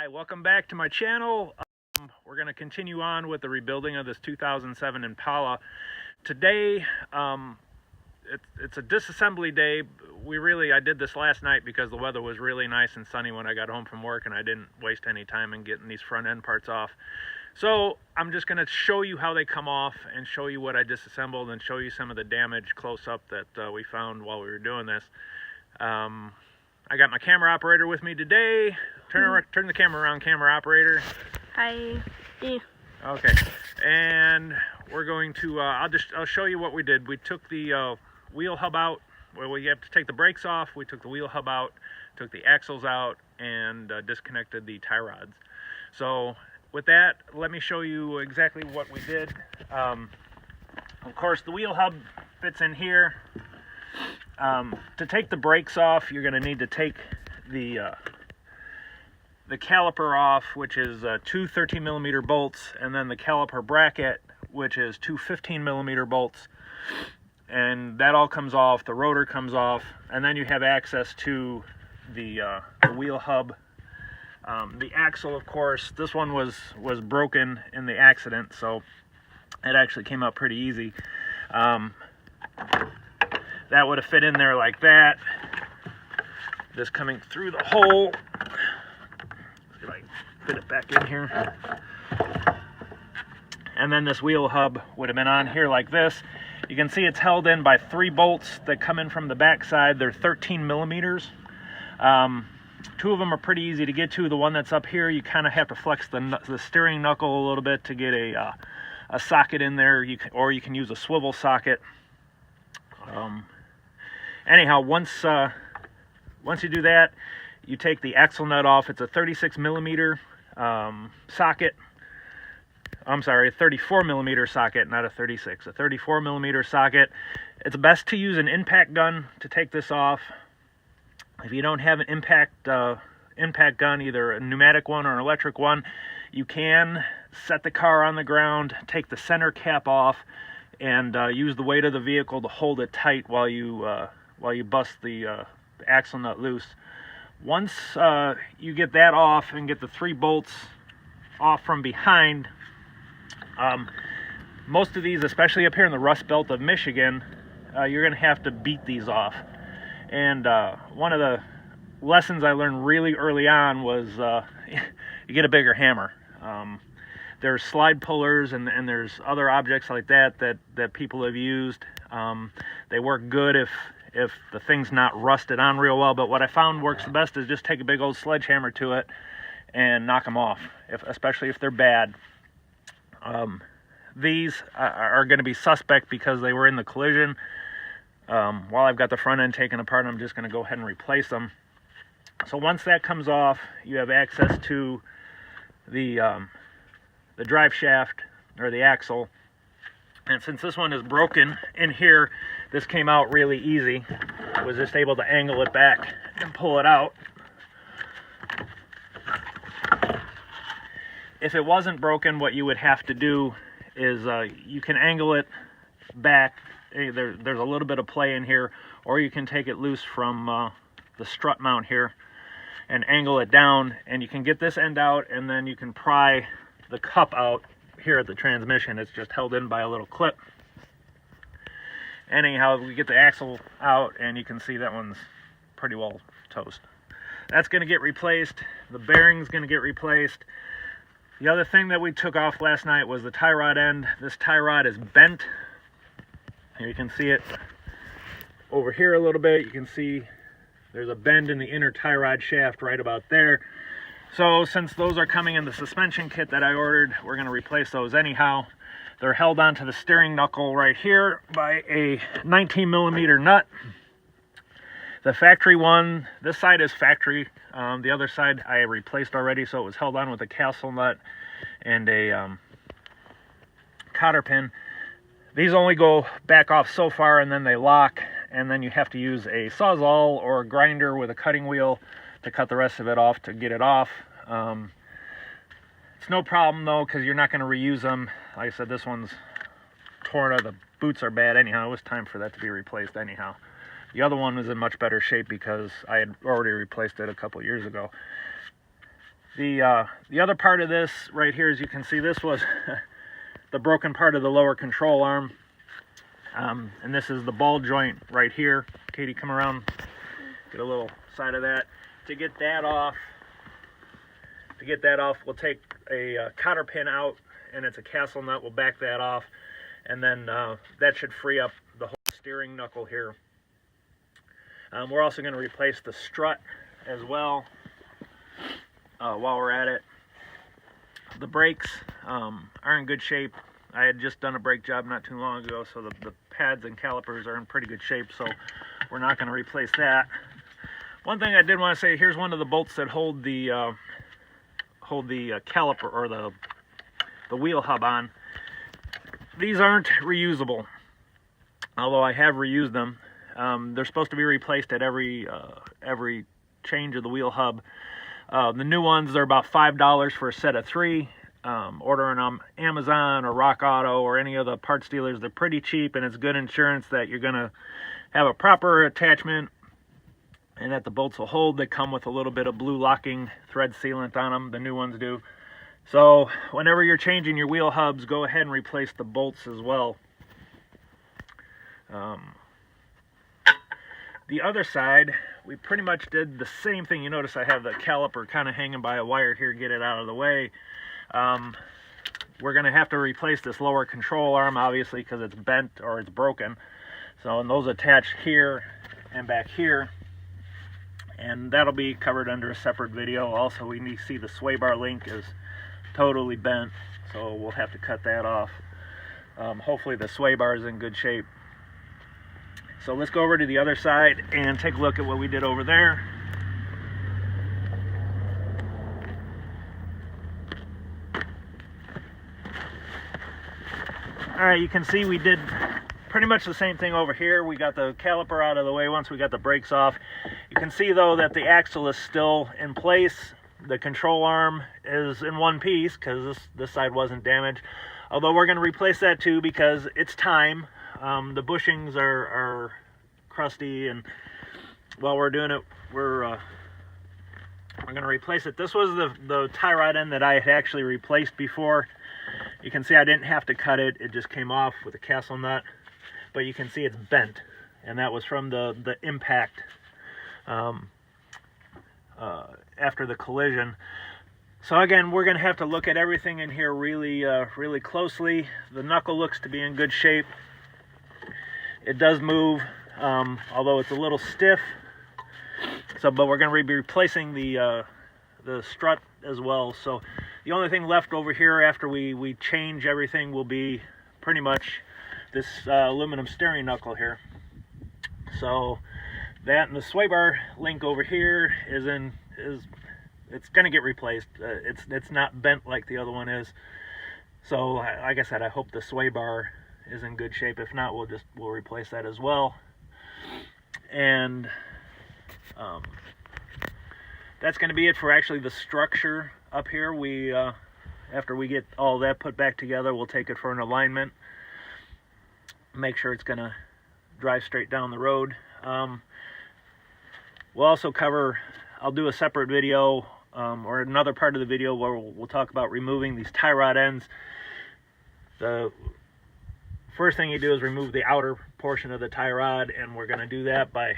Hi, welcome back to my channel. We're going to continue on with the rebuilding of this 2007 Impala. Today, it's a disassembly day. I did this last night because the weather was really nice and sunny when I got home from work, and I didn't waste any time in getting these front end parts off. So I'm just going to show you how they come off and show you what I disassembled and show you some of the damage close up that we found while we were doing this. I got my camera operator with me today. Turn the camera around, camera operator. Hi. Yeah. Okay, and we're going to, I'll show you what we did. We took the wheel hub out. Well, we have to take the brakes off. We took the wheel hub out, took the axles out, and disconnected the tie rods. So with that, let me show you exactly what we did. Of course, the wheel hub fits in here. To take the brakes off, you're going to need to take the caliper off, which is two 13mm bolts, and then the caliper bracket, which is two 15mm bolts, and that all comes off. The rotor comes off, and then you have access to the wheel hub. The axle, of course, this one was broken in the accident, so it actually came out pretty easy. That would have fit in there like that. This coming through the hole. See if I can fit it back in here. And then this wheel hub would have been on here like this. You can see it's held in by 3 bolts that come in from the back side. They're 13mm. 2 of them are pretty easy to get to. The one that's up here, you kind of have to flex the steering knuckle a little bit to get a socket in there, or you can use a swivel socket. Anyhow, once you do that, you take the axle nut off. It's a 36mm socket. I'm sorry, a 34mm socket, not a 36. A 34mm socket. It's best to use an impact gun to take this off. If you don't have an impact gun, either a pneumatic one or an electric one, you can set the car on the ground, take the center cap off, and use the weight of the vehicle to hold it tight while you bust the axle nut loose. Once you get that off and get the 3 bolts off from behind, most of these, especially up here in the Rust Belt of Michigan, you're going to have to beat these off. And one of the lessons I learned really early on was you get a bigger hammer. There's slide pullers and there's other objects like that people have used. They work good if the thing's not rusted on real well, but what I found works the best is just take a big old sledgehammer to it and knock them off, especially if they're bad. These are going to be suspect because they were in the collision. While I've got the front end taken apart, I'm just going to go ahead and replace them. So once that comes off, you have access to the drive shaft, or the axle. And since this one is broken in here, this came out really easy. I was just able to angle it back and pull it out. If it wasn't broken, what you would have to do is you can angle it back. There's a little bit of play in here, or you can take it loose from the strut mount here and angle it down, and you can get this end out, and then you can pry the cup out here at the transmission. It's just held in by a little clip. Anyhow, we get the axle out, and you can see that one's pretty well toast. That's going to get replaced. The bearing's going to get replaced. The other thing that we took off last night was the tie rod end. This tie rod is bent. Here you can see it over here a little bit. You can see there's a bend in the inner tie rod shaft right about there. So since those are coming in the suspension kit that I ordered, we're going to replace those anyhow. They're held onto the steering knuckle right here by a 19mm nut. The factory one, this side is factory. The other side I replaced already, so it was held on with a castle nut and a cotter pin. These only go back off so far, and then they lock, and then you have to use a sawzall or a grinder with a cutting wheel to cut the rest of it off to get it off. It's no problem though, because you're not going to reuse them. Like I said, this one's torn out. The boots are bad anyhow. It was time for that to be replaced anyhow. The other one was in much better shape because I had already replaced it a couple years ago. The other part of this right here, as you can see, this was the broken part of the lower control arm. And this is the ball joint right here. Katie, come around, get a little side of that. To get that off, we'll take a cotter pin out, and it's a castle nut. We'll back that off, and then that should free up the whole steering knuckle here. We're also going to replace the strut as well while we're at it. The brakes are in good shape. I had just done a brake job not too long ago, so the pads and calipers are in pretty good shape, so we're not going to replace that. One thing I did want to say, here's one of the bolts that hold the caliper or the wheel hub on. These aren't reusable, although I have reused them. They're supposed to be replaced at every change of the wheel hub. The new ones are about $5 for a set of 3. Ordering on Amazon or Rock Auto or any of the parts dealers, they're pretty cheap, and it's good insurance that you're going to have a proper attachment and that the bolts will hold. They come with a little bit of blue locking thread sealant on them. The new ones do. So whenever you're changing your wheel hubs, go ahead and replace the bolts as well. The other side, we pretty much did the same thing. You notice I have the caliper kind of hanging by a wire here, get it out of the way. We're going to have to replace this lower control arm, obviously, because it's bent or it's broken. So, and those attach here and back here, and that'll be covered under a separate video. Also, we need to see the sway bar link is totally bent, so we'll have to cut that off. Hopefully the sway bar is in good shape. So let's go over to the other side and take a look at what we did over there. Alright, you can see we did pretty much the same thing over here. We got the caliper out of the way once we got the brakes off. You can see though that the axle is still in place. The control arm is in one piece because this side wasn't damaged. Although we're going to replace that too because it's time. The bushings are crusty, and while we're doing it, we're going to replace it. This was the tie rod end that I had actually replaced before. You can see I didn't have to cut it. It just came off with a castle nut. But you can see it's bent, and that was from the impact after the collision. So again, we're going to have to look at everything in here really closely. The knuckle looks to be in good shape. It does move, although it's a little stiff. So, but we're going to be replacing the strut as well. So the only thing left over here after we change everything will be pretty much this aluminum steering knuckle here. So that and the sway bar link over here it's going to get replaced. It's not bent like the other one is. So like I said, I hope the sway bar is in good shape. If not, we'll replace that as well. And that's going to be it for actually the structure up here. We after we get all that put back together, we'll take it for an alignment, make sure it's going to drive straight down the road. We'll also cover, I'll do a separate video or another part of the video where we'll talk about removing these tie rod ends. The first thing you do is remove the outer portion of the tie rod, and we're going to do that by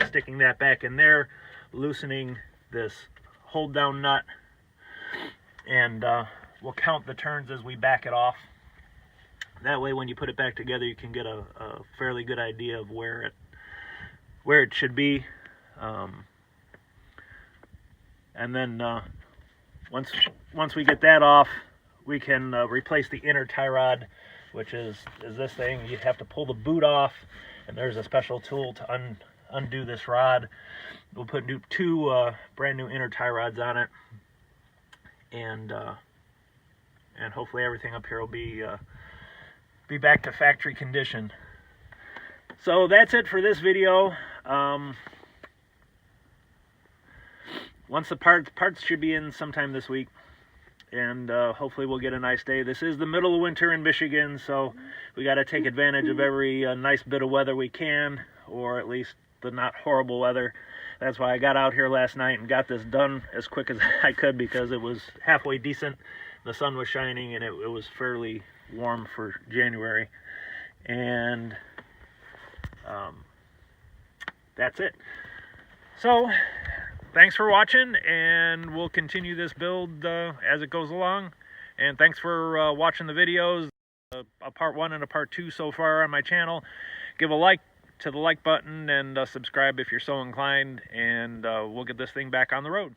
sticking that back in there, loosening this hold down nut, and we'll count the turns as we back it off. That way when you put it back together, you can get a fairly good idea of where it should be. And then once we get that off, we can replace the inner tie rod, which is this thing. You have to pull the boot off, and there's a special tool to undo this rod. We'll put two brand new inner tie rods on it, and hopefully everything up here will be back to factory condition. So that's it for this video. Once the parts should be in sometime this week, and hopefully we'll get a nice day. This is the middle of winter in Michigan, so we got to take advantage of every nice bit of weather we can, or at least the not horrible weather That's why I got out here last night and got this done as quick as I could, because it was halfway decent. The sun was shining and it was fairly warm for January. And that's it. So thanks for watching, and we'll continue this build as it goes along. And thanks for watching the videos, a part 1 and a part 2 so far on my channel. Give a like to the like button, and subscribe if you're so inclined, and we'll get this thing back on the road.